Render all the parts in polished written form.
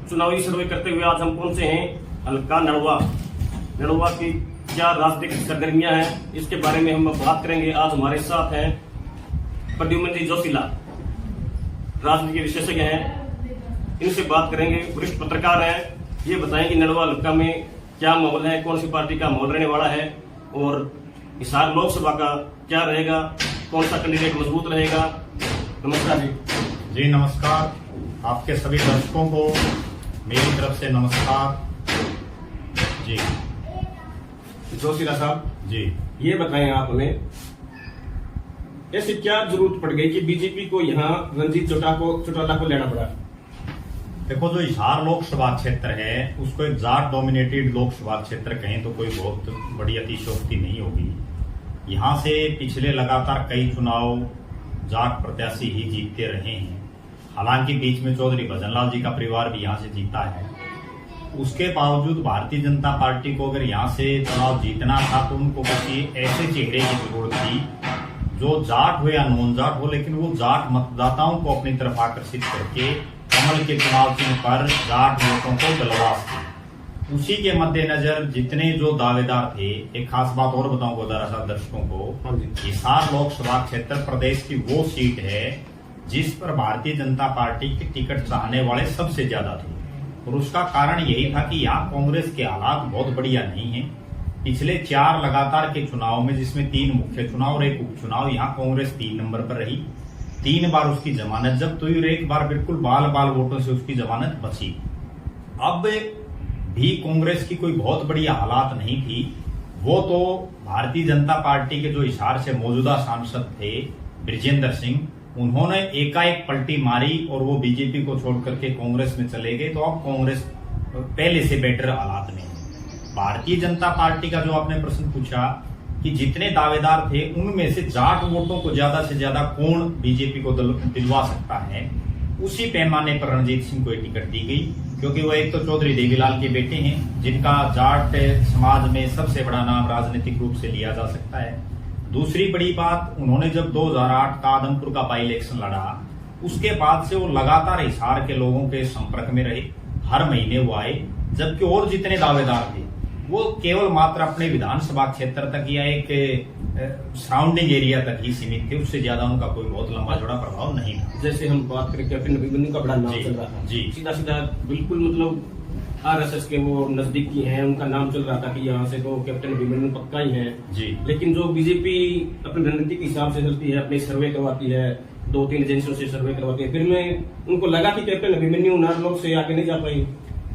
चुनावी सर्वे करते हुए आज हम पहुंचे हैं हल्का नड़वा की क्या राजनीतिक सरगर्मियां हैं, इसके बारे में हम बात करेंगे। आज हमारे साथ हैं प्रद्युम्न जी जोशीला, राजनीति के विशेषज्ञ हैं, इनसे बात करेंगे। वरिष्ठ पत्रकार हैं, ये बताएं कि नड़वा हल्का में क्या माहौल है, कौन सी पार्टी का माहौल रहने वाला है और हिसार लोकसभा का क्या रहेगा, कौन सा कैंडिडेट मजबूत रहेगा। नमस्कार जी नमस्कार। आपके सभी दर्शकों को मेरी तरफ से नमस्कार। जी जोशीला साहब जी, ये बताएं आप हमें, ऐसी क्या जरूरत पड़ गई कि बीजेपी को यहाँ रणजीत चौटाला को लेना पड़ा? देखो, जो हिसार लोकसभा क्षेत्र है उसको एक जाट डोमिनेटेड लोकसभा क्षेत्र कहें तो कोई बहुत बड़ी अतिशयोक्ति नहीं होगी। यहाँ से पिछले लगातार कई चुनाव जाट प्रत्याशी ही जीतते रहे हैं। हालांकि बीच में चौधरी भजनलाल जी का परिवार भी यहाँ से जीता है। उसके बावजूद भारतीय जनता पार्टी को अगर यहाँ से चुनाव जीतना था तो उनको किसी ऐसे चेहरे की जरूरत थी जो जाट हो या नॉन जाट हो, लेकिन वो जाट मतदाताओं को अपनी तरफ आकर्षित करके कमल के चुनाव चिन्ह पर जाट वोटों को दिलवा सके। उसी के मद्देनजर जितने जो दावेदार थे, एक खास बात और बताऊंगा दरअसल दर्शकों को, हिसार लोकसभा क्षेत्र प्रदेश की वो सीट है जिस पर भारतीय जनता पार्टी के टिकट चाहने वाले सबसे ज्यादा थे। और उसका कारण यही था कि यहाँ कांग्रेस के हालात बहुत बढ़िया नहीं है। पिछले 4 लगातार के चुनाव में, जिसमें 3 मुख्य चुनाव और एक उपचुनाव, यहाँ कांग्रेस 3 नंबर पर रही। 3 बार उसकी जमानत जब्त हुई और एक बार बिल्कुल बाल वोटों से उसकी जमानत बची। अब भी कांग्रेस की कोई बहुत बढ़िया हालात नहीं थी। वो तो भारतीय जनता पार्टी के जो हिसार से मौजूदा सांसद थे बृजेंद्र सिंह, उन्होंने एकाएक पलटी मारी और वो बीजेपी को छोड़ करके कांग्रेस में चले गए। तो अब कांग्रेस पहले से बेटर हालात में है। भारतीय जनता पार्टी का जो आपने प्रश्न पूछा कि जितने दावेदार थे उनमें से जाट वोटों को ज्यादा से ज्यादा कौन बीजेपी को दिलवा सकता है, उसी पैमाने पर रणजीत सिंह को टिकट दी गई। क्योंकि वो एक तो चौधरी देवीलाल के बेटे हैं जिनका जाट समाज में सबसे बड़ा नाम राजनीतिक रूप से लिया जा सकता है। दूसरी बड़ी बात, उन्होंने जब 2008 का आदमपुर का बाई इलेक्शन लड़ा, उसके बाद से वो लगातार हिसार के लोगों के संपर्क में रहे। हर महीने वो आए, जबकि और जितने दावेदार थे वो केवल मात्र अपने विधानसभा क्षेत्र तक या एक सराउंडिंग एरिया तक ही सीमित थे। उससे ज्यादा उनका कोई बहुत लंबा चौड़ा प्रभाव नहीं था। जैसे हम बात करें कैप्टन अभिमन्यु का बड़ा नाम चल रहा था जी, सीधा बिल्कुल, मतलब आरएसएस के वो नजदीकी हैं, उनका नाम चल रहा था कि यहाँ से तो कैप्टन अभिमन्यु पक्का ही है जी। लेकिन जो बीजेपी अपनी रणनीति के हिसाब से चलती है, अपने सर्वे करवाती है, 2-3 एजेंसियों से सर्वे करवाती है, फिर में उनको लगा कि कैप्टन अभिमन्यु नारलोक से आगे नहीं जा पाई।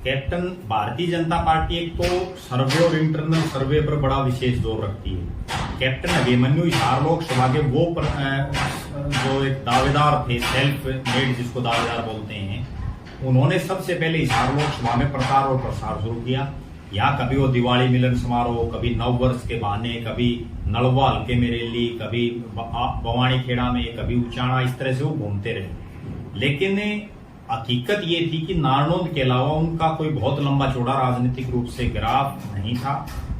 कैप्टन भारतीय जनता पार्टी एक तो सर्वे और इंटरनल सर्वे पर बड़ा विशेष जोर रखती है। कैप्टन अभिमन्यु हिसार लोकसभा के वो जो एक दावेदार थे, सेल्फ मेड जिसको दावेदार बोलते हैं, उन्होंने सबसे पहले हिसार लोकसभा में प्रचार और प्रसार शुरू किया। यहाँ कभी वो दिवाली मिलन समारोह, कभी नव वर्ष के बहाने, कभी नलवा हल्के में रैली, कभी बवानी खेड़ा में, कभी उचाणा, इस तरह से वो घूमते रहे। लेकिन हकीकत ये थी कि नारनौंद के अलावा उनका कोई बहुत लंबा चौड़ा राजनीतिक रूप से ग्राफ नहीं था।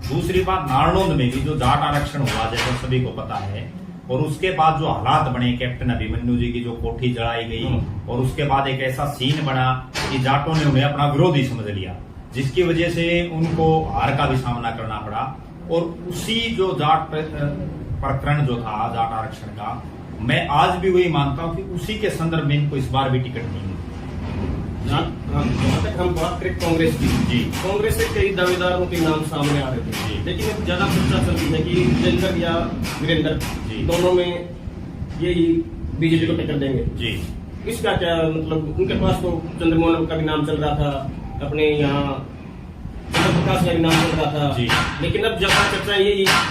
दूसरी बात, नारनौंद में भी जो जाट आरक्षण हुआ, जैसा सभी को पता है, और उसके बाद जो हालात बने, कैप्टन अभिमन्यु जी की जो कोठी जलाई गई और उसके बाद एक ऐसा सीन बना कि जाटों ने उन्हें अपना विरोधी समझ लिया, जिसकी वजह से उनको हार का भी सामना करना पड़ा। और उसी जो जाट प्रकरण जो था जाट आरक्षण का, मैं आज भी वही मानता हूं कि उसी के संदर्भ में इनको इस बार भी टिकट नहीं मिली। जहाँ तक हम बात करें कांग्रेस की, जी, कांग्रेस से कई दावेदारों के नाम सामने आ रहे थे, लेकिन अब ज्यादा चर्चा चलती है कि जयकर या वीरेंद्र, दोनों में यही बीजेपी को टिकट देंगे जी। इसका क्या मतलब? उनके पास तो चंद्रमोहन का भी नाम चल रहा था, अपने यहाँ प्रकाश का भी नाम चल रहा था जी। लेकिन अब ज्यादा चर्चा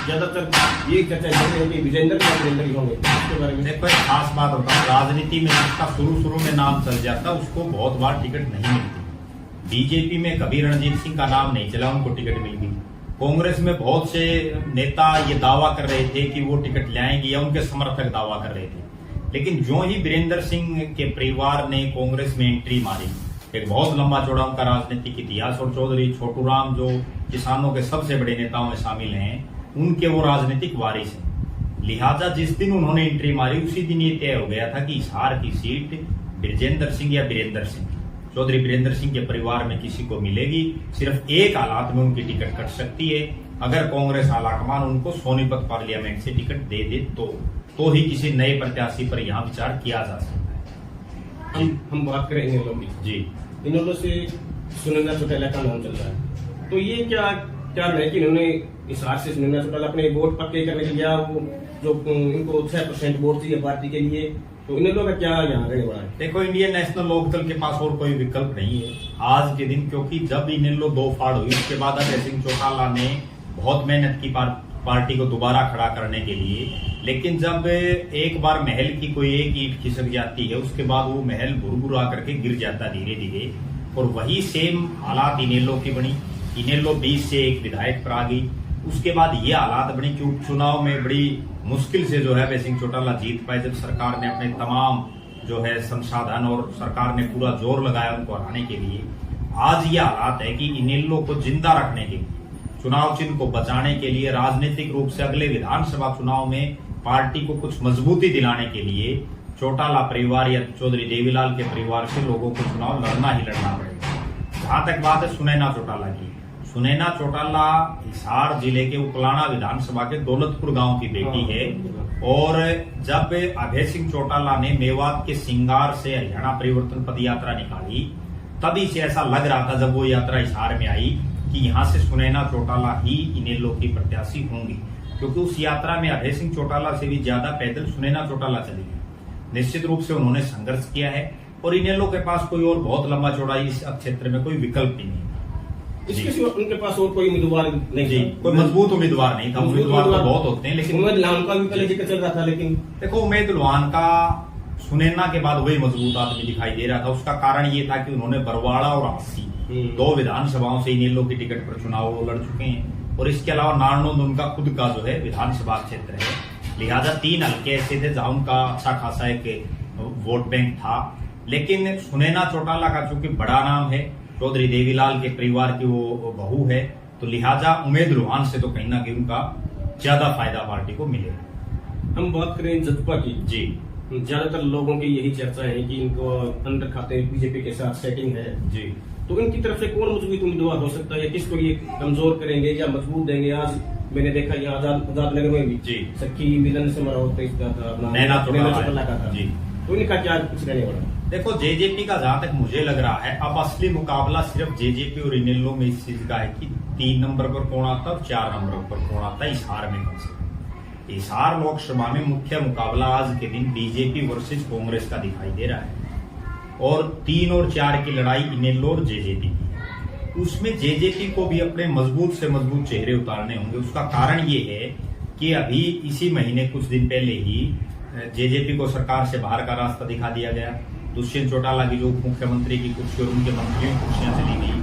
ज्यादातर यही चर्चा चल रही है कि विजेंद्र या वीरेंद्र ही होंगे। इसके बारे में देखो, एक खास बात बताऊं, राजनीति में जिसका शुरू में नाम चल जाता उसको बहुत बार टिकट नहीं मिलती। बीजेपी में कभी रणजीत सिंह का नाम नहीं चला, उनको टिकट मिल गई। कांग्रेस में बहुत से नेता ये दावा कर रहे थे कि वो टिकट लाएंगे या उनके समर्थक दावा कर रहे थे। लेकिन जो ही वीरेंद्र सिंह के परिवार ने कांग्रेस में एंट्री मारी, एक बहुत लंबा चौड़ा उनका राजनीतिक इतिहास, और चौधरी छोटूराम जो किसानों के सबसे बड़े नेताओं में शामिल हैं, उनके वो राजनीतिक वारिस हैं। लिहाजा जिस दिन उन्होंने एंट्री मारी उसी दिन ये तय हो गया था कि हिसार की सीट बृजेंद्र सिंह या वीरेंद्र सिंह। चौधरी वीरेंद्र सिंह के परिवार में किसी को मिलेगी। सिर्फ एक हालात में उनकी टिकट कट सकती है, अगर कांग्रेस आलाकमान उनको सोनीपत पार्लियामेंट से टिकट दे दे तो ही किसी नए प्रत्याशी पर यहाँ विचार किया जा सकता है। हम बात करें इनेलो की जी, इनेलो से सुनंदा चौटाला का नाम चल रहा है, तो ये क्या कारण है कि इन्होंने इस हार से सुनंदा चौटाला अपने वोट पक्के करने के लिए वो जो इनको 6% वोट चाहिए पार्टी के लिए, तो इनेलो का क्या यहाँ रहने वाला है? देखो, इंडियन नेशनल लोकदल के पास और कोई विकल्प नहीं है आज के दिन, क्योंकि जब इनेलो दो फाड़ हुई उसके बाद अभय सिंह चौटाला ने बहुत मेहनत की पार्टी को दोबारा खड़ा करने के लिए, लेकिन जब एक बार महल की कोई एक ईंट खिसक जाती है उसके बाद वो महल भुरभुरा करके गिर जाता धीरे धीरे, और वही सेम हालात इनेलो की बनी। इनेलो 20 से एक विधायक पर आ गई, उसके बाद ये हालात बनी कि उपचुनाव में बड़ी मुश्किल से जो है अभय सिंह चौटाला जीत पाए, जब सरकार ने अपने तमाम जो है संसाधन और सरकार ने पूरा जोर लगाया उनको हराने के लिए। आज ये हालात है कि इनेलो को जिंदा रखने के लिए, चुनाव चिन्ह को बचाने के लिए, राजनीतिक रूप से अगले विधानसभा चुनाव में पार्टी को कुछ मजबूती दिलाने के लिए चौटाला परिवार या चौधरी देवीलाल के परिवार से लोगों को चुनाव लड़ना ही लड़ना पड़ेगा। जहां तक बात है सुनैना चौटाला की, सुनैना चौटाला हिसार जिले के उपलाना विधानसभा के दौलतपुर गांव की बेटी है, और जब अभय सिंह चौटाला ने मेवात के सिंगार से हरियाणा परिवर्तन पद यात्रा निकाली, तभी से ऐसा लग रहा था जब वो यात्रा हिसार में आई कि यहाँ से सुनैना चौटाला ही इनेलो की प्रत्याशी होंगी, क्योंकि उस यात्रा में अभय सिंह चौटाला से भी ज्यादा पैदल सुनैना चौटाला चली गई। निश्चित रूप से उन्होंने संघर्ष किया है, और इनेलो के पास कोई और बहुत लंबा चौड़ा इस क्षेत्र में कोई विकल्प ही नहीं। इसके सिवा उनके पास और कोई उम्मीदवार नहीं जी, कोई मजबूत उम्मीदवार नहीं था। उम्मीदवार तो बहुत होते हैं, लेकिन उमेद लान का भी पहले जिक्र चल रहा था, लेकिन देखो उमेद लुहान का सुनैना के बाद वही मजबूत आदमी दिखाई दे रहा था। उसका कारण ये था कि उन्होंने बरवाड़ा और हांसी 2 विधानसभाओं से इनेलो की टिकट पर चुनाव लड़ चुके हैं, और इसके अलावा नारनौंद उनका खुद का जो है विधानसभा क्षेत्र है, लिहाजा 3 हल्के ऐसे थे जहां उनका अच्छा खासा एक वोट बैंक था। लेकिन सुनैना चौटाला का चूंकि बड़ा नाम है, चौधरी देवीलाल के परिवार की वो बहू है, तो लिहाजा उमेद लुहान से तो कहीं ना कहीं उनका ज्यादा फायदा पार्टी को मिलेगा। हम बात करें जसपा की, जी, ज्यादातर लोगों की यही चर्चा है कि इनको अंदर खाते बीजेपी के साथ सेटिंग है जी, तो इनकी तरफ से कौन मजबूत उम्मीदवार हो सकता है, या किसको ये कमजोर करेंगे या मजबूत देंगे? आज मैंने देखा यहाँ आजाद नगर में भी जी सखी मिलन समारोह इसका था, अपना नैना चौटाला का था जी। तो इनका क्या कुछ रहने वाला? देखो, जेजेपी का जहां तक मुझे लग रहा है अब असली मुकाबला सिर्फ जेजेपी और इनेलो में इस चीज का है कि 3 नंबर पर कौन आता है और 4 नंबर पर कौन आता है हिसार में। कम से कम हिसार लोकसभा में मुख्य मुकाबला आज के दिन बीजेपी वर्सेज कांग्रेस का दिखाई दे रहा है, और 3 और 4 की लड़ाई इनेलो और जेजेपी की है। उसमें जेजेपी को भी अपने मजबूत से मजबूत चेहरे उतारने होंगे। उसका कारण ये है कि अभी इसी महीने कुछ दिन पहले ही जेजेपी को सरकार से बाहर का रास्ता दिखा दिया गया। दुष्यंत चौटाला की जो उप मुख्यमंत्री की कुर्सी और उनके मंत्रियों की कुर्सियां चली गई।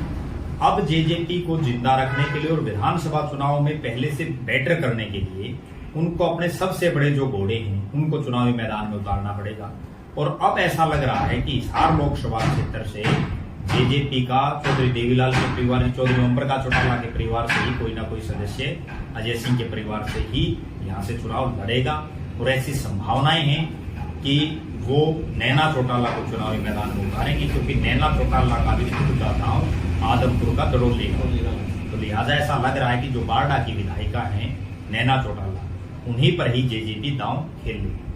अब जेजेपी को जिंदा रखने के लिए और विधानसभा चुनाव में पहले से बेटर करने के लिए उनको अपने सबसे बड़े जो घोड़े हैं उनको चुनावी मैदान में उतारना पड़ेगा। और अब ऐसा लग रहा है कि हिसार लोकसभा क्षेत्र से जेजेपी का चौधरी देवीलाल के परिवार, चौधरी ओमप्रकाश चौटाला के परिवार से ही कोई ना कोई सदस्य अजय सिंह के परिवार से ही यहाँ से चुनाव लड़ेगा, और ऐसी संभावनाएं हैं कि वो नैना चौटाला को चुनावी मैदान में उतारेंगे, क्योंकि नैना चौटाला का भी खुद का गाँव आदमपुर का दड़ोली गाँव, तो लिहाजा ऐसा लग रहा है कि जो बारडा की विधायिका है नैना चौटाला, उन्हीं पर ही जेजेपी दांव खेल रही।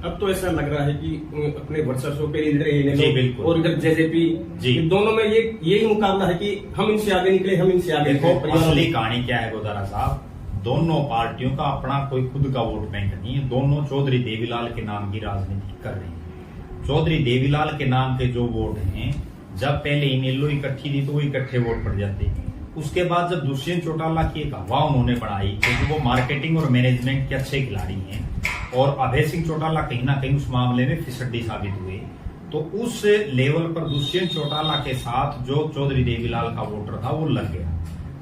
अब तो ऐसा लग रहा है कि अपने वर्चस्व पे जी बिल्कुल, और इधर जेजेपी जी, दोनों में यही मुकाबला है कि हम इनसे आगे निकले, हम इनसे आगे। देखो असली कहानी क्या है गोदारा साहब, दोनों पार्टियों का अपना कोई खुद का वोट बैंक नहीं है। दोनों चौधरी देवीलाल के नाम की राजनीति कर रही है। चौधरी देवीलाल के नाम के जो वोट हैं, जब पहले इनेलो इकट्ठी थी तो वो इकट्ठे वोट पड़ जाते हैं। उसके बाद जब दुष्यंत चौटाला की एक हवा उन्होंने बढ़ाई, क्योंकि वो मार्केटिंग और मैनेजमेंट के अच्छे खिलाड़ी हैं, और अभय सिंह चौटाला कहीं ना कहीं उस मामले में फिसड्डी साबित हुए, तो उस लेवल पर दुष्यंत चौटाला के साथ जो चौधरी देवीलाल का वोटर था वो लग गया।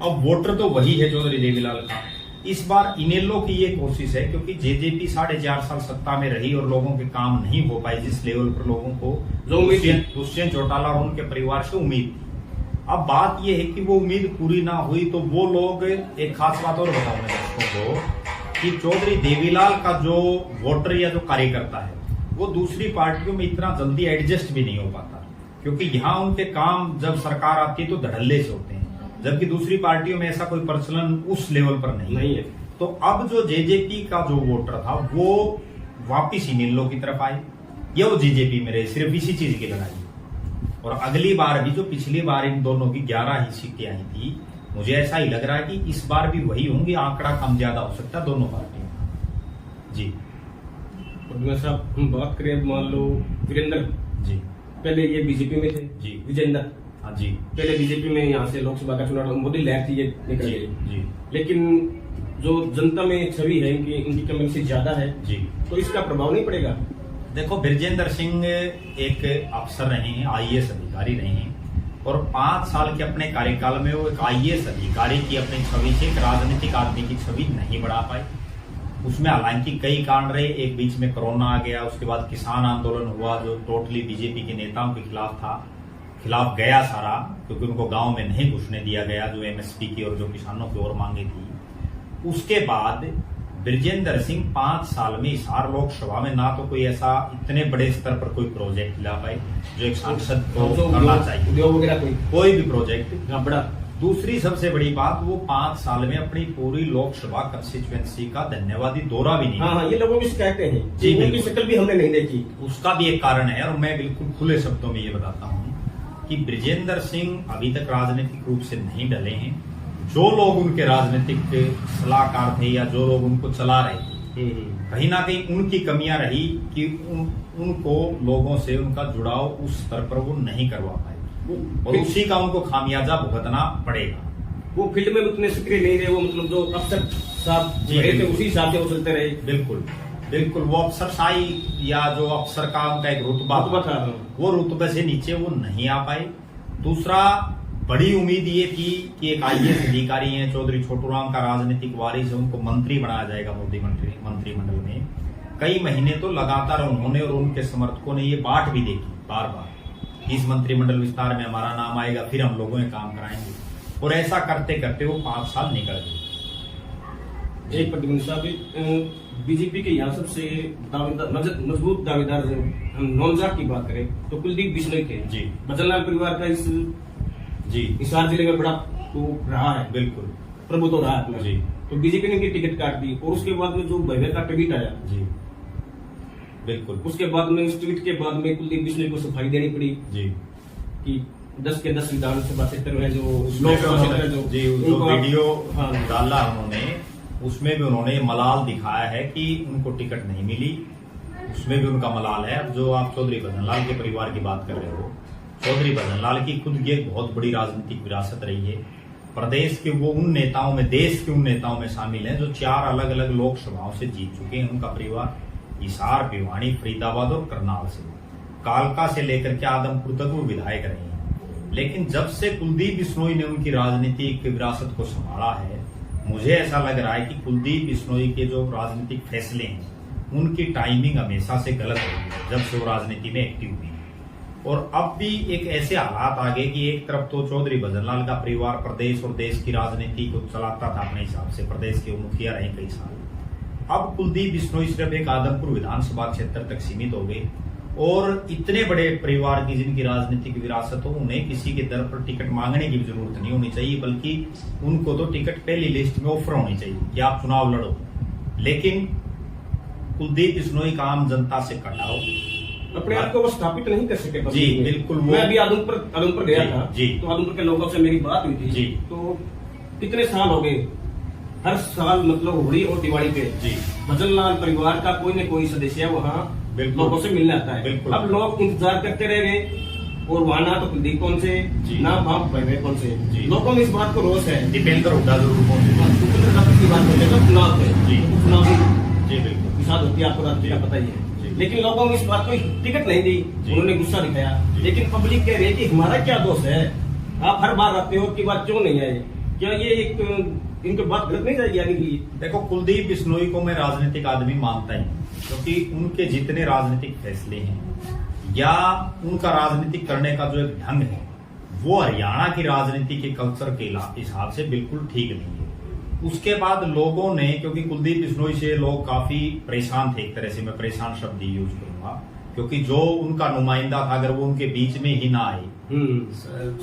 अब वोटर तो वही है चौधरी देवीलाल का। इस बार इनेलो की ये कोशिश है, क्योंकि जेजेपी 4.5 साल सत्ता में रही और लोगों के काम नहीं हो पाए जिस लेवल पर लोगों को दुष्यंत चौटाला और उनके परिवार से उम्मीद थी। अब बात यह है कि वो उम्मीद पूरी ना हुई, तो वो लोग, एक खास बात और बताऊं मैं दर्शकों को, कि चौधरी देवीलाल का जो वोटर या जो कार्यकर्ता है वो दूसरी पार्टियों में इतना जल्दी एडजस्ट भी नहीं हो पाता। क्योंकि यहाँ उनके काम जब सरकार आती है तो धड़ल्ले से होते हैं, जबकि दूसरी पार्टियों में ऐसा कोई प्रचलन उस लेवल पर नहीं है। तो अब जो जेजेपी का जो वोटर था वो वापिस इनेलो की तरफ आए या वो जेजेपी में रहे, सिर्फ इसी चीज की लड़ाई। और अगली बार भी जो पिछली बार इन दोनों की 11 ही सीटें आई थी, मुझे ऐसा ही लग रहा है कि इस बार भी वही होंगी, आंकड़ा कम ज्यादा हो सकता है दोनों पार्टियों का। जी साहब, हम बात करें, मान लो वीरेंद्र जी पहले ये बीजेपी में थे जी, विजेंद्र हाँ जी, पहले बीजेपी में यहाँ से लोकसभा का चुनाव मोदी लहर थी, ये निकल जी गई। जी लेकिन जो जनता में छवि है इनकी कमेंसी ज्यादा है जी, तो इसका प्रभाव नहीं पड़ेगा? देखो बृजेंद्र सिंह एक अफसर रहे हैं, आईएएस अधिकारी रहे हैं, और 5 साल के अपने कार्यकाल में वो एक आईएएस अधिकारी की अपनी छवि से एक राजनीतिक आदमी की छवि नहीं बढ़ा पाए। उसमें हालांकि कई कांड रहे, एक बीच में कोरोना आ गया, उसके बाद किसान आंदोलन हुआ जो टोटली बीजेपी के नेताओं के खिलाफ गया सारा, क्योंकि उनको गांव में नहीं घुसने दिया गया जो एमएसपी की और जो किसानों की और मांगे थी। उसके बाद बृजेंद्र सिंह 5 साल में हिसार लोकसभा में ना तो कोई ऐसा इतने बड़े स्तर पर कोई प्रोजेक्ट ला पाए जो एक सांसद को करना चाहिए, उद्योग वगैरह कोई भी प्रोजेक्ट बड़ा। दूसरी सबसे बड़ी बात, वो 5 साल में अपनी पूरी लोकसभा कंस्टिट्यूएंसी का धन्यवादी दौरा भी नहीं। हाँ, ये लोगों की शिकायतें हैं जी, उनकी शक्ल भी हमने नहीं देखी। उसका भी एक कारण है, और मैं बिल्कुल खुले शब्दों में ये बताता हूँ कि बृजेंद्र सिंह अभी तक राजनीतिक रूप से नहीं डले हैं। जो लोग उनके राजनीतिक सलाहकार थे या जो लोग उनको चला रहे थे, कहीं ना कहीं उनकी कमियां रही कि उनको लोगों से उनका जुड़ाव उस स्तर पर वो नहीं करवा पाए, और उसी का उनको खामियाजा भुगतना पड़ेगा। वो फील्ड में उतने सक्रिय नहीं रहे, वो मतलब जो अफसर साहब रहे थे उसी हिसाब से वो चलते रहे। बिल्कुल बिल्कुल, वो अफसरशाही या जो अफसर का उनका एक रुतबा था, वो रुतबे से नीचे वो नहीं आ पाए। दूसरा, बड़ी उम्मीद ये थी कि एक आईएएस अधिकारी हैं चौधरी छोटूराम का राजनीतिक वारिस है, उनको मंत्री बनाया जाएगा मोदी मंत्रिमंडल में। कई महीने तो लगातार उन्होंने और उनके समर्थकों ने ये बाट भी देखी बार बार, इस मंत्रिमंडल विस्तार में हमारा नाम आएगा, फिर हम लोगों ने काम कराएंगे, और ऐसा करते करते वो 5 साल निकल गए। एक प्रद्युम्न साहब, बीजेपी के यहाँ सबसे मजबूत दावेदार, हम नौनजात की बात करें तो कुलदीप बिश्नोई थे जी। भजनलाल परिवार का इस जी हिसार जिले में बड़ा तो रहा है, बिल्कुल प्रभु तो रहा है जी। तो बीजेपी ने इनकी टिकट काट दी, और उसके बाद में जो भव्य का ट्वीट आया जी, बिल्कुल, उसके बाद में उस ट्वीट के बाद में कुलदीप बिश्नोई को सफाई देनी पड़ी जी कि 10 के 10 विधानसभा क्षेत्र है जो लोकसभा क्षेत्र जो जी, जो वीडियो हाँ। डाला उन्होंने, उसमें भी उन्होंने मलाल दिखाया है कि उनको टिकट नहीं मिली, उसमें भी उनका मलाल है। अब जो आप चौधरी भजनलाल के परिवार की बात कर रहे हो, चौधरी भजनलाल की खुद की एक बहुत बड़ी राजनीतिक विरासत रही है। प्रदेश के वो उन नेताओं में, देश के उन नेताओं में शामिल हैं जो 4 अलग अलग लोकसभाओं से जीत चुके हैं। उनका परिवार हिसार, भिवानी, फरीदाबाद और करनाल से, कालका से लेकर के आदमपुर तक वो विधायक रहे हैं। लेकिन जब से कुलदीप बिश्नोई ने उनकी राजनीतिक विरासत को संभाला है, मुझे ऐसा लग रहा है कि कुलदीप बिश्नोई के जो राजनीतिक फैसले हैं उनकी टाइमिंग हमेशा से गलत रही है जब से वो राजनीति में एक्टिव हुई। और अब भी एक ऐसे हालात आ गए कि एक तरफ तो चौधरी भजनलाल का परिवार प्रदेश और देश की राजनीति को चलाता था अपने हिसाब से, प्रदेश के मुखिया रहे कई साल। अब कुलदीप बिश्नोई सिर्फ एक आदमपुर विधानसभा क्षेत्र तक सीमित हो गए, और इतने बड़े परिवार की जिनकी राजनीतिक विरासत हो, उन्हें किसी के दर पर टिकट मांगने की जरूरत नहीं होनी चाहिए, बल्कि उनको तो टिकट पहली लिस्ट में ऑफर होनी चाहिए कि आप चुनाव लड़ो। लेकिन कुलदीप बिश्नोई का आम जनता से कटाव, अपने आप को वो स्थापित नहीं कर सके। जी बिल्कुल, मैं अभी आदमपुर गया था जी, तो आदमपुर के लोगों से मेरी बात हुई थी जी। तो कितने साल हो गए, हर साल मतलब होली और दिवाली पे जी भजनलाल परिवार का कोई न कोई सदस्य वहाँ लोगों से मिलने आता है। बिल्कुल। अब लोग इंतजार करते रह गए, और वहाँ ना तो कुलदीप कौन से ना वहाँ भव्य कौन से, लोगों में इस बात को रोष है। दीपेंद्र हुड्डा जरूर पहुंचे की बात करते हैं चुनाव पे, चुनाव जी बिल्कुल विषाद होती है, आपको राजनीति का पता ही है। लेकिन लोगों ने इस बात को टिकट नहीं दी, उन्होंने गुस्सा दिखाया। लेकिन पब्लिक कह रही है कि हमारा क्या दोष है, आप हर बार आते हो कि बात क्यों नहीं आए, क्या ये एक इनकी बात गलत नहीं जाएगी आगे के लिए? देखो, कुलदीप बिश्नोई को मैं राजनीतिक आदमी मानता ही, क्योंकि उनके जितने राजनीतिक फैसले हैं या उनका राजनीतिक करने का जो एक ढंग है, वो हरियाणा की राजनीति के कल्चर के हिसाब से बिल्कुल ठीक नहीं है। उसके बाद लोगों ने, क्योंकि कुलदीप बिश्नोई से लोग काफी परेशान थे, एक तरह से मैं परेशान शब्द यूज करूंगा, क्योंकि जो उनका नुमाइंदा था अगर वो उनके बीच में ही ना आए,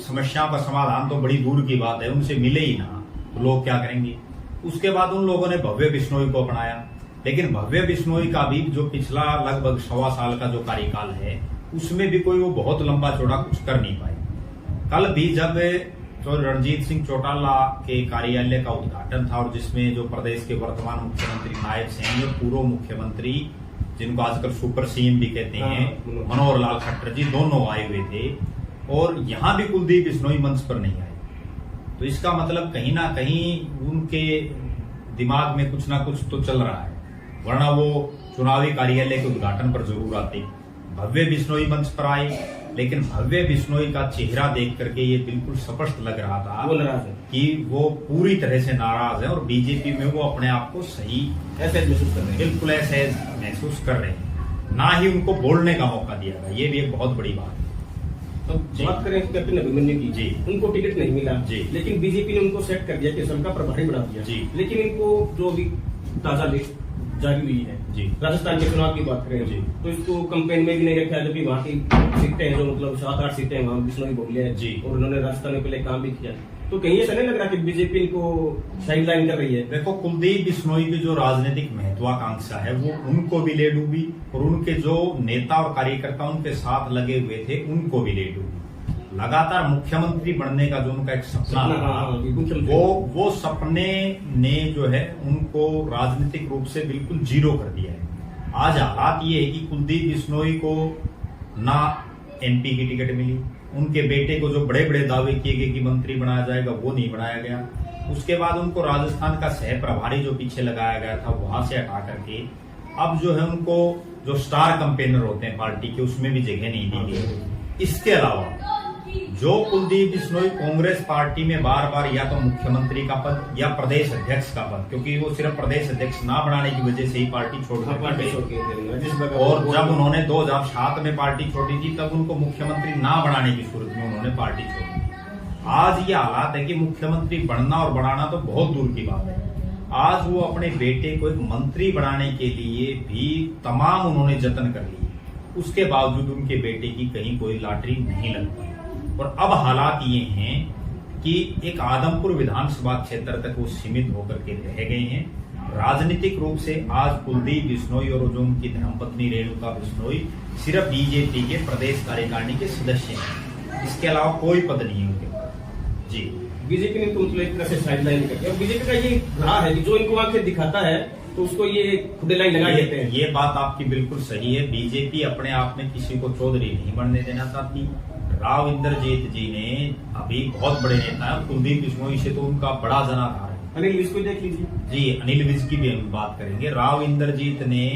समस्याओं का समाधान तो बड़ी दूर की बात है, उनसे मिले ही ना तो लोग क्या करेंगे। उसके बाद उन लोगों ने भव्य बिश्नोई को अपनाया, लेकिन भव्य बिश्नोई का भी जो पिछला लगभग 1.25 साल का जो कार्यकाल है उसमें भी कोई वो बहुत लंबा चौड़ा कुछ कर नहीं पाए। कल भी जब तो रणजीत सिंह चौटाला के कार्यालय का उद्घाटन था और जिसमें जो प्रदेश के वर्तमान मुख्यमंत्री नायब सिंह और पूर्व मुख्यमंत्री जिनको आजकल सुपर सीएम भी कहते हैं मनोहर लाल खट्टर जी दोनों आए हुए थे, और यहाँ भी कुलदीप बिश्नोई मंच पर नहीं आए। तो इसका मतलब कहीं ना कहीं उनके दिमाग में कुछ ना कुछ तो चल रहा है, वरना वो चुनावी कार्यालय के उद्घाटन पर जरूर आते। भव्य बिश्नोई मंच पर आए, लेकिन भव्य बिश्नोई का चेहरा देख करके ये बिल्कुल स्पष्ट लग रहा था वो नाराज है कि वो पूरी तरह से नाराज है और बीजेपी में वो अपने आप को सही ऐसे महसूस कर रहे हैं, बिल्कुल ऐसे महसूस कर रहे हैं, ना ही उनको बोलने का मौका दिया गया। ये भी एक बहुत बड़ी बात है। तो बात करें कैप्टन अभिमन्यु की, जी, उनको टिकट नहीं मिला जी, लेकिन बीजेपी ने उनको सेट कर दिया कि सबका प्रभारी बना दिया जी, लेकिन इनको जो अभी ताजा लिस्ट जारी हुई है जी, राजस्थान के चुनाव की बात करें जी, तो इसको कैंपेन में भी नहीं रखा, जबकि वहाँ की सीटें हैं जो मतलब 7-8 सीटें वहाँ बिश्नोई बोले हैं जी, और उन्होंने राजस्थान में पहले काम भी किया। तो कहीं ऐसा नहीं लग रहा कि बीजेपी इनको साइडलाइन कर रही है? देखो कुलदीप बिश्नोई की जो राजनीतिक महत्वाकांक्षा है वो उनको भी ले डूबी और उनके जो नेता और कार्यकर्ता उनके साथ लगे हुए थे उनको भी ले डूबी। लगातार मुख्यमंत्री बनने का जो उनका एक सपना था वो सपने ने जो है उनको राजनीतिक रूप से बिल्कुल जीरो कर दिया है। आज हालात ये है कि कुलदीप बिश्नोई को ना एमपी की टिकट मिली, उनके बेटे को जो बड़े बड़े दावे किए गए कि मंत्री बनाया जाएगा वो नहीं बनाया गया। उसके बाद उनको राजस्थान का सह प्रभारी जो पीछे लगाया गया था वहां से हटा करके अब जो है उनको जो स्टार कैंपेनर होते हैं पार्टी के उसमें भी जगह नहीं दी गई। इसके अलावा जो कुलदीप बिश्नोई कांग्रेस पार्टी में बार बार या तो मुख्यमंत्री का पद या प्रदेश अध्यक्ष का पद, क्योंकि वो सिर्फ प्रदेश अध्यक्ष ना बनाने की वजह से ही पार्टी छोड़ दी, और जब उन्होंने 2007 में पार्टी छोड़ी थी तब उनको मुख्यमंत्री ना बनाने की सूरत में उन्होंने पार्टी छोड़ी। आज ये हालात है कि मुख्यमंत्री बनना और बनाना तो बहुत दूर की बात है, आज वो अपने बेटे को एक मंत्री बनाने के लिए भी तमाम उन्होंने जतन कर लिए, उसके बावजूद उनके बेटे की कहीं कोई लॉटरी नहीं लग पाई। और अब हालात ये हैं कि एक आदमपुर विधानसभा क्षेत्र तक वो सीमित होकर के रह गए हैं। राजनीतिक रूप से आज कुलदीप बिश्नोई और जो उनकी धर्मपत्नी रेणुका बिश्नोई सिर्फ बीजेपी के प्रदेश कार्यकारिणी के सदस्य हैं, इसके अलावा कोई पद नहीं है उनके पास। जी, बीजेपी ने तो मतलब एक तरह से साइडलाइन कर दिया। बीजेपी का ये रहा है कि जो इनको आंखें दिखाता है तो उसको ये खुदे लाइन लगा देते हैं। ये बात आपकी बिल्कुल सही है। बीजेपी अपने आप में किसी को चौधरी नहीं बनने देना चाहती। राव इंद्रजीत जी ने अभी बहुत बड़े नेता है, कुलदीप बिश्नोई से तो उनका बड़ा जनाधार है। अनिल विज को देख लीजिए। जी, अनिल विज की भी हम बात करेंगे। राव इंद्रजीत ने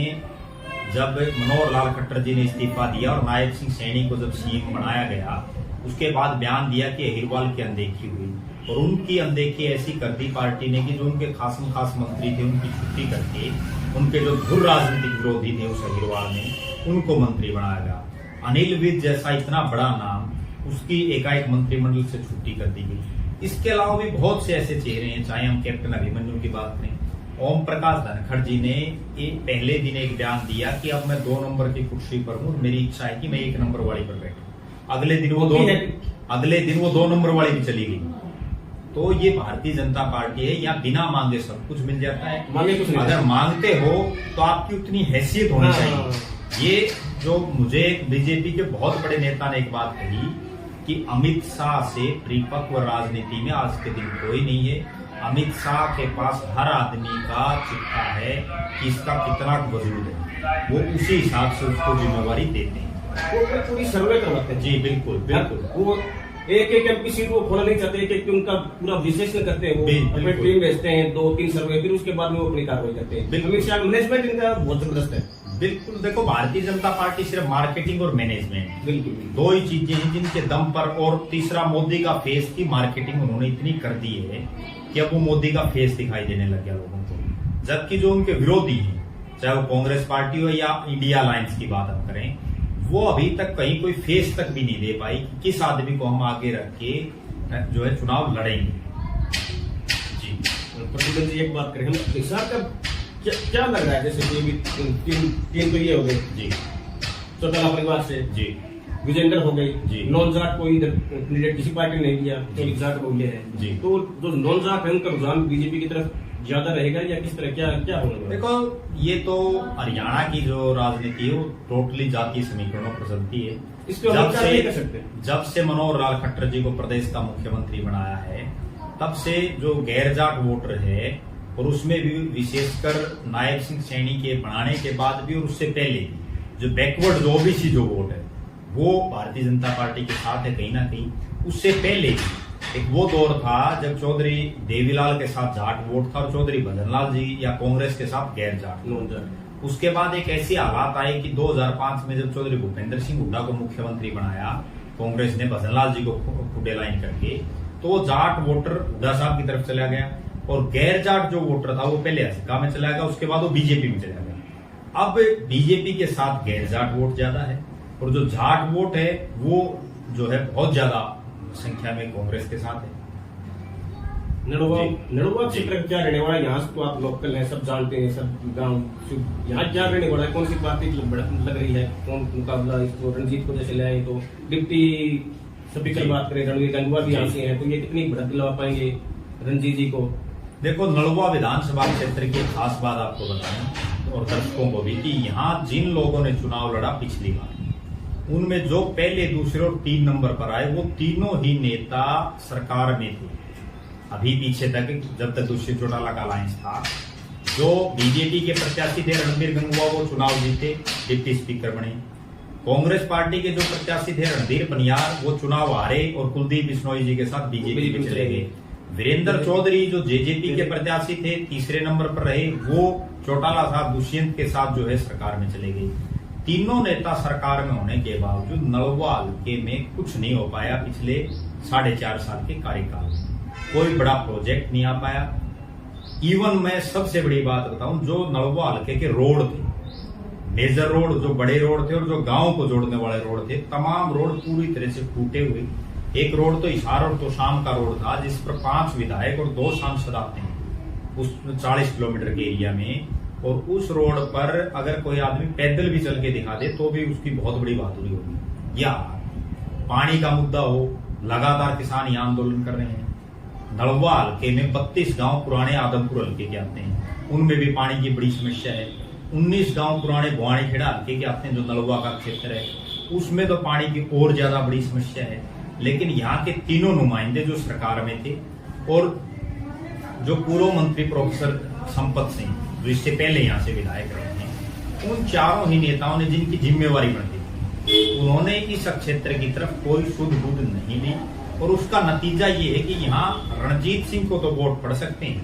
जब मनोहर लाल खट्टर जी ने इस्तीफा दिया और नायब सिंह सैनी को जब सीएम बनाया गया उसके बाद बयान दिया कि अहिरवाल की अनदेखी हुई, और उनकी अनदेखी ऐसी कर दी पार्टी ने कि जो उनके खास मंत्री थे उनकी छुट्टी करके उनके जो धुर राजनीतिक विरोधी थे उस अहिरवाल में उनको मंत्री बनाया गया। अनिल विज जैसा इतना बड़ा नाम उसकी एकाएक मंत्रिमंडल से छुट्टी कर दी गई। इसके अलावा भी बहुत से ऐसे चेहरे हैं, चाहे हम कैप्टन अभिमन्यु की बात करें। ओम प्रकाश धनखड़ जी ने पहले दिन एक बयान दिया कि अब मैं 2 नंबर की कुर्सी पर हूँ, मेरी इच्छा है कि मैं 1 नंबर वाली पर बैठूं। अगले दिन वो 2 नंबर वाली भी चली गई। तो ये भारतीय जनता पार्टी है, यहाँ बिना मांगे सब कुछ मिल जाता है। अगर मांगते हो तो आपकी उतनी हैसियत होनी चाहिए। ये जो मुझे बीजेपी के बहुत बड़े नेता ने एक बात कही कि अमित शाह से परिपक्व राजनीति में आज के दिन कोई नहीं है। अमित शाह के पास हर आदमी का चिट्ठा है कि इसका कितना वजूद है, वो उसी हिसाब से उसको जिम्मेवारी देते हैं। वो पूरी सर्वे करवाते हैं। जी बिल्कुल बिल्कुल। वो एक एमपी सीट वो खोलना नहीं चाहते, एक उनका पूरा विश्लेषण करते हैं, वो अपनी टीम भेजते हैं 2-3 सर्वे, फिर उसके बाद में वो अपनी कार्रवाई करते हैं। अमित शाह मैनेजमेंट इनका बहुत जबरदस्त है। बिल्कुल, देखो भारतीय जनता पार्टी सिर्फ मार्केटिंग और मैनेजमेंट बिल्कुल 2 ही चीजें हैं जिनके दम पर, और तीसरा मोदी का फेस की मार्केटिंग उन्होंने इतनी कर दी है कि अब वो मोदी का फेस दिखाई देने लग गया लोगों को। जबकि जो उनके विरोधी हैं, चाहे वो कांग्रेस पार्टी हो या इंडिया अलायंस की बात हम करें, वो अभी तक कहीं कोई फेस तक भी नहीं दे पाई कि किस आदमी को हम आगे रख के जो है चुनाव लड़ेंगे। जी, प्रतिबंध जी एक बात करें हम हिसाब का क्या लग रहा है, जैसे कि तीन तो ये हो गए जी, चौटाला परिवार से जी विजेंद्र हो जी। गई, नॉन जाट कोई कैंडिडेट किसी पार्टी ने नहीं दिया तो एक जाट हो गया है जी। तो जो नॉन जाट है उनका रुझान बीजेपी की तरफ ज्यादा रहेगा या किस तरह क्या क्या होगा? देखो, ये तो हरियाणा की जो राजनीति है वो टोटली जातीय समीकरणों पर चलती है। इसको हम क्या नहीं कर सकते। जब से मनोहर लाल खट्टर जी को प्रदेश का मुख्यमंत्री बनाया है तब से जो गैर जाट वोटर है, और उसमें भी विशेषकर नायब सिंह सैनी के बनाने के बाद भी और उससे पहले भी जो बैकवर्ड जो ओबीसी जो वोट है वो भारतीय जनता पार्टी के साथ है कहीं ना कहीं। उससे पहले भी एक वो दौर था जब चौधरी देवीलाल के साथ जाट वोट था और चौधरी भजनलाल जी या कांग्रेस के साथ गैर जाट। उसके बाद एक ऐसी हालात आए कि 2005 में जब चौधरी भूपेंद्र सिंह हुड्डा को मुख्यमंत्री बनाया कांग्रेस ने भजनलाल जी को खुडे लाइन करके, तो वो जाट वोटर हुड्डा साहब की तरफ चला गया और गैर जाट जो वोटर था वो पहले हसीका में चला गया, उसके बाद वो बीजेपी में चला गया। अब बीजेपी के साथ गैर जाट वोट ज्यादा है और जो जाट वोट है वो जो है बहुत ज्यादा संख्या में कांग्रेस के साथ है। नड़ुआ क्षेत्र क्या रहने वाला, यहाँ से तो आप लोकल हैं, सब जानते हैं, सब गांव यहाँ क्या रहने वाला है, कौन सी पार्टी लग रही है, कौन मुकाबला इसको रणजीत को जैसे ले आए तो डिप्टी स्पीकर बात करें रणवीर गंगवा भी यहाँ से हैं, तो ये कितनी बढ़त दिलवा पाएंगे रणजीत जी को? देखो, नलुआ विधानसभा क्षेत्र की खास बात आपको बताएं और दर्शकों को भी कि यहाँ जिन लोगों ने चुनाव लड़ा पिछली बार, उनमें जो पहले दूसरे और 3 नंबर पर आए वो तीनों ही नेता सरकार में थे। अभी पीछे तक जब तक दुष्यंत चौटाला का अलायंस था, जो बीजेपी के प्रत्याशी थे रणबीर गंगवा वो चुनाव जीते, डिप्टी स्पीकर बने। कांग्रेस पार्टी के जो प्रत्याशी थे रणधीर पनियार वो चुनाव हारे और कुलदीप बिश्नोई जी के साथ बीजेपी में चले गए। वीरेंद्र चौधरी जो जेजेपी के प्रत्याशी थे तीसरे नंबर पर रहे, वो चौटाला साहब दुष्यंत के साथ जो है सरकार में चले गए। तीनों नेता सरकार में होने के बावजूद नलवा हल्के में कुछ नहीं हो पाया। पिछले 4.5 साल के कार्यकाल में कोई बड़ा प्रोजेक्ट नहीं आ पाया। इवन मैं सबसे बड़ी बात बताऊं, जो नलवा हल्के के रोड थे, मेजर रोड, जो बड़े रोड थे और जो गांव को जोड़ने वाले रोड थे, तमाम रोड पूरी तरह से टूटे हुए। एक रोड तो हिसार और तोशाम का रोड था जिस पर 5 विधायक और 2 सांसद आते हैं उस 40 किलोमीटर के एरिया में, और उस रोड पर अगर कोई आदमी पैदल भी चल के दिखा दे तो भी उसकी बहुत बड़ी बहादुरी होगी। या पानी का मुद्दा हो, लगातार किसान यहाँ आंदोलन कर रहे हैं। नलवा हल्के में 32 गांव पुराने आदमपुर हल्के के आते हैं, उनमें भी पानी की बड़ी समस्या है। 19 गांव पुराने गुआणी खेड़ा हल्के के आते हैं जो नलवा का क्षेत्र है, उसमें तो पानी की और ज्यादा बड़ी समस्या है। लेकिन यहाँ के तीनों नुमाइंदे जो सरकार में थे और जो पूर्व मंत्री प्रोफेसर संपत सिंह जो इससे पहले यहाँ से विधायक रहे हैं, उन चारों ही नेताओं ने जिनकी जिम्मेवारी बनती थी, उन्होंने इस क्षेत्र की तरफ कोई सुध बुध नहीं ली। और उसका नतीजा ये है कि यहाँ रणजीत सिंह को तो वोट पड़ सकते हैं,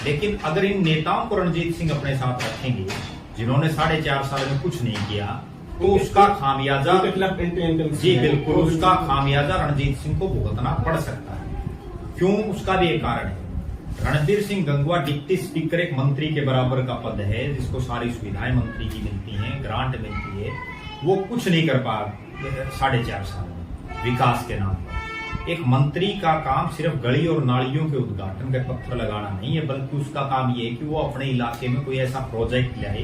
लेकिन अगर इन नेताओं को रणजीत सिंह अपने साथ रखेंगे जिन्होंने 4.5 साल में कुछ नहीं किया, तो उसका खामियाजा जी बिल्कुल उसका खामियाजा रणजीत सिंह को भुगतना पड़ सकता है। क्यों? उसका भी एक कारण है। रणबीर सिंह गंगवा डिप्टी स्पीकर एक मंत्री के बराबर का पद है जिसको सारी सुविधाएं मंत्री की मिलती हैं, ग्रांट मिलती है, वो कुछ नहीं कर पा 4.5 साल में विकास के नाम पर। एक मंत्री का काम सिर्फ गली और नालियों के उद्घाटन का पत्थर लगाना नहीं है, बल्कि उसका काम ये है कि वो अपने इलाके में कोई ऐसा प्रोजेक्ट लाए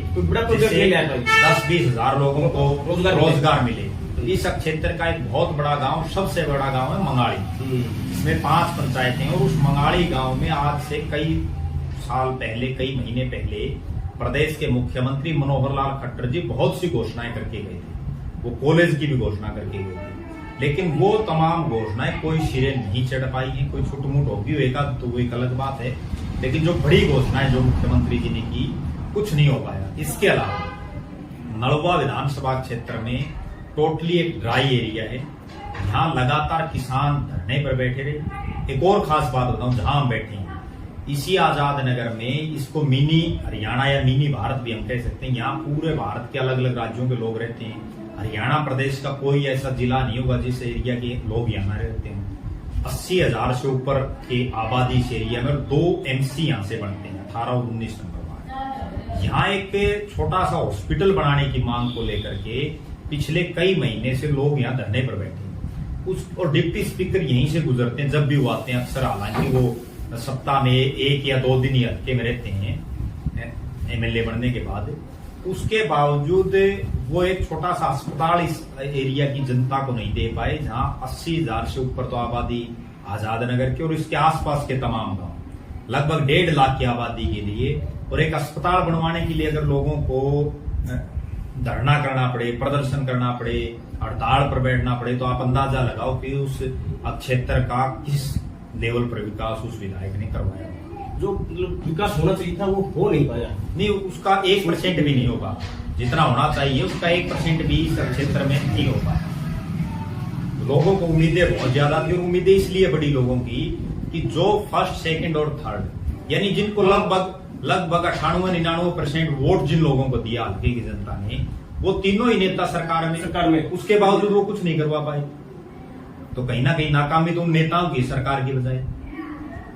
जिससे 10-20 हजार लोगों को रोजगार मिले। इस क्षेत्र का एक बहुत बड़ा गांव, सबसे बड़ा गांव है मंगाड़ी, इसमें 5 पंचायतें हैं और उस मंगाड़ी गांव में आज से कई साल पहले, कई महीने पहले प्रदेश के मुख्यमंत्री मनोहर लाल खट्टर जी बहुत सी घोषणाएं करके गए थे। वो कॉलेज की भी घोषणा करके गए थे, लेकिन वो तमाम घोषणाएं कोई सिरे नहीं चढ़ पाई है। कोई छुटमुट होगी तो वो एक अलग बात है, लेकिन जो बड़ी घोषणाएं जो मुख्यमंत्री जी ने की कुछ नहीं हो पाया। इसके अलावा नलवा विधानसभा क्षेत्र में टोटली एक ड्राई एरिया है, यहाँ लगातार किसान धरने पर बैठे रहे। एक और खास बात बताऊं, जहां हम बैठे हैं इसी आजाद नगर में, इसको मिनी हरियाणा या मिनी भारत भी हम कह सकते हैं। यहाँ पूरे भारत के अलग अलग राज्यों के लोग रहते हैं। हरियाणा प्रदेश का कोई ऐसा जिला नहीं होगा जिस एरिया के लोग यहाँ रहते हैं। 80,000 से ऊपर के आबादी इस एरिया में, 2 MC यहाँ से बनते हैं 18 और 19 नंबर वार्ड। यहाँ एक छोटा सा हॉस्पिटल बनाने की मांग को लेकर के पिछले कई महीने से लोग यहाँ धरने पर बैठे हैं। और डिप्टी स्पीकर यहीं से गुजरते हैं जब भी वो आते हैं, अक्सर हालांकि वो सप्ताह में 1 या 2 दिन ही हल्के में रहते हैं MLA बनने के बाद। उसके बावजूद वो एक छोटा सा अस्पताल इस एरिया की जनता को नहीं दे पाए, जहां 80,000 से ऊपर तो आबादी आजाद नगर की और इसके आसपास के तमाम गांव, लगभग 1.5 लाख की आबादी के लिए, और एक अस्पताल बनवाने के लिए अगर लोगों को धरना करना पड़े, प्रदर्शन करना पड़े, हड़ताल पर बैठना पड़े, तो आप अंदाजा लगाओ कि उस क्षेत्र का किस लेवल पर विकास उस विधायक ने करवाया। जो विकास होना चाहिए था वो हो नहीं पाया। नहीं, उसका 1% भी नहीं होगा, जितना होना चाहिए उसका 1% भी इस क्षेत्र में नहीं हो पाया। लोगों को उम्मीदें बहुत ज्यादा थी, और उम्मीदें इसलिए बड़ी लोगों की कि जो फर्स्ट, सेकंड और थर्ड, यानी जिनको लगभग 98-99% वोट जिन लोगों को दिया हल्के की जनता ने, वो तीनों ही नेता सरकार में, उसके बावजूद वो कुछ नहीं करवा पाए। तो कहीं ना कहीं नाकामी तो उन नेताओं की, सरकार की बजाय।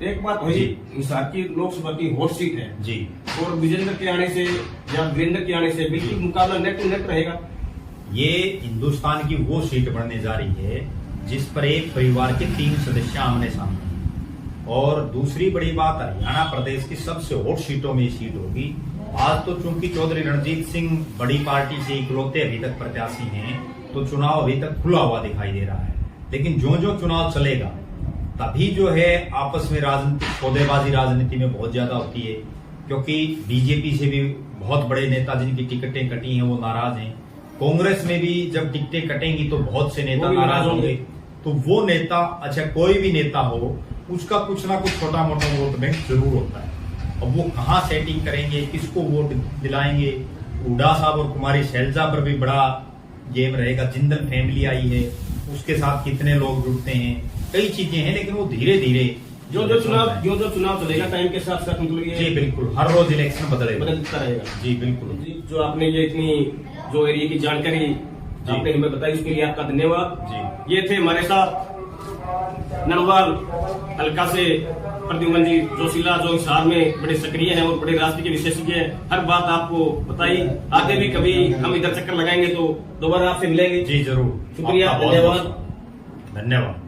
एक बात हुई, हिसार की लोकसभा की हॉट सीट है जी, और विजेंद्र के आने से या वीरेंद्र के आने से बिल्कुल मुकाबला नेट टू नेट रहेगा। ये हिंदुस्तान की वो सीट बनने जा रही है जिस पर एक परिवार के 3 सदस्य आमने सामने हैं। और दूसरी बड़ी बात, हरियाणा प्रदेश की सबसे हॉट सीटों में ये सीट होगी। आज तो चूंकि चौधरी रणजीत सिंह बड़ी पार्टी से इकलौते अभी तक प्रत्याशी हैं, तो चुनाव अभी तक खुला हुआ दिखाई दे रहा है। लेकिन जो जो चुनाव चलेगा, तभी जो है आपस में राजनीतिक सौदेबाजी राजनीति में बहुत ज्यादा होती है, क्योंकि बीजेपी से भी बहुत बड़े नेता जिनकी टिकटें कटी हैं वो नाराज हैं। कांग्रेस में भी जब टिकटें कटेंगी तो बहुत से नेता नाराज होंगे। तो वो नेता, अच्छा कोई भी नेता हो, उसका कुछ ना कुछ छोटा मोटा वोट बैंक जरूर होता है। अब वो कहाँ सेटिंग करेंगे, किसको वोट दिलाएंगे, हुड्डा साहब और कुमारी शैलजा पर भी बड़ा गेम रहेगा। जिंदल फैमिली आई है, उसके साथ कितने लोग जुड़ते हैं, कई चीजें हैं, लेकिन वो धीरे धीरे जो चुनाव चलेगा टाइम के साथ साथ, मतलब ये जी बिल्कुल हर रोज इलेक्शन बदलता रहेगा। जी बिल्कुल। जो आपने ये इतनी जो एरिया की जानकारी आपने हमें बताई, उसके लिए आपका धन्यवाद जी। ये थे हमारे साथ नरवाल हल्का से प्रद्युमन जी जोशीला, जो हिसार में बड़े सक्रिय हैं और बड़े राजनीति के विशेषज्ञ हैं। हर बात आपको बताई। आगे भी कभी हम इधर चक्कर लगाएंगे तो दोबारा आपसे मिलेंगे। जी जरूर। शुक्रिया, धन्यवाद।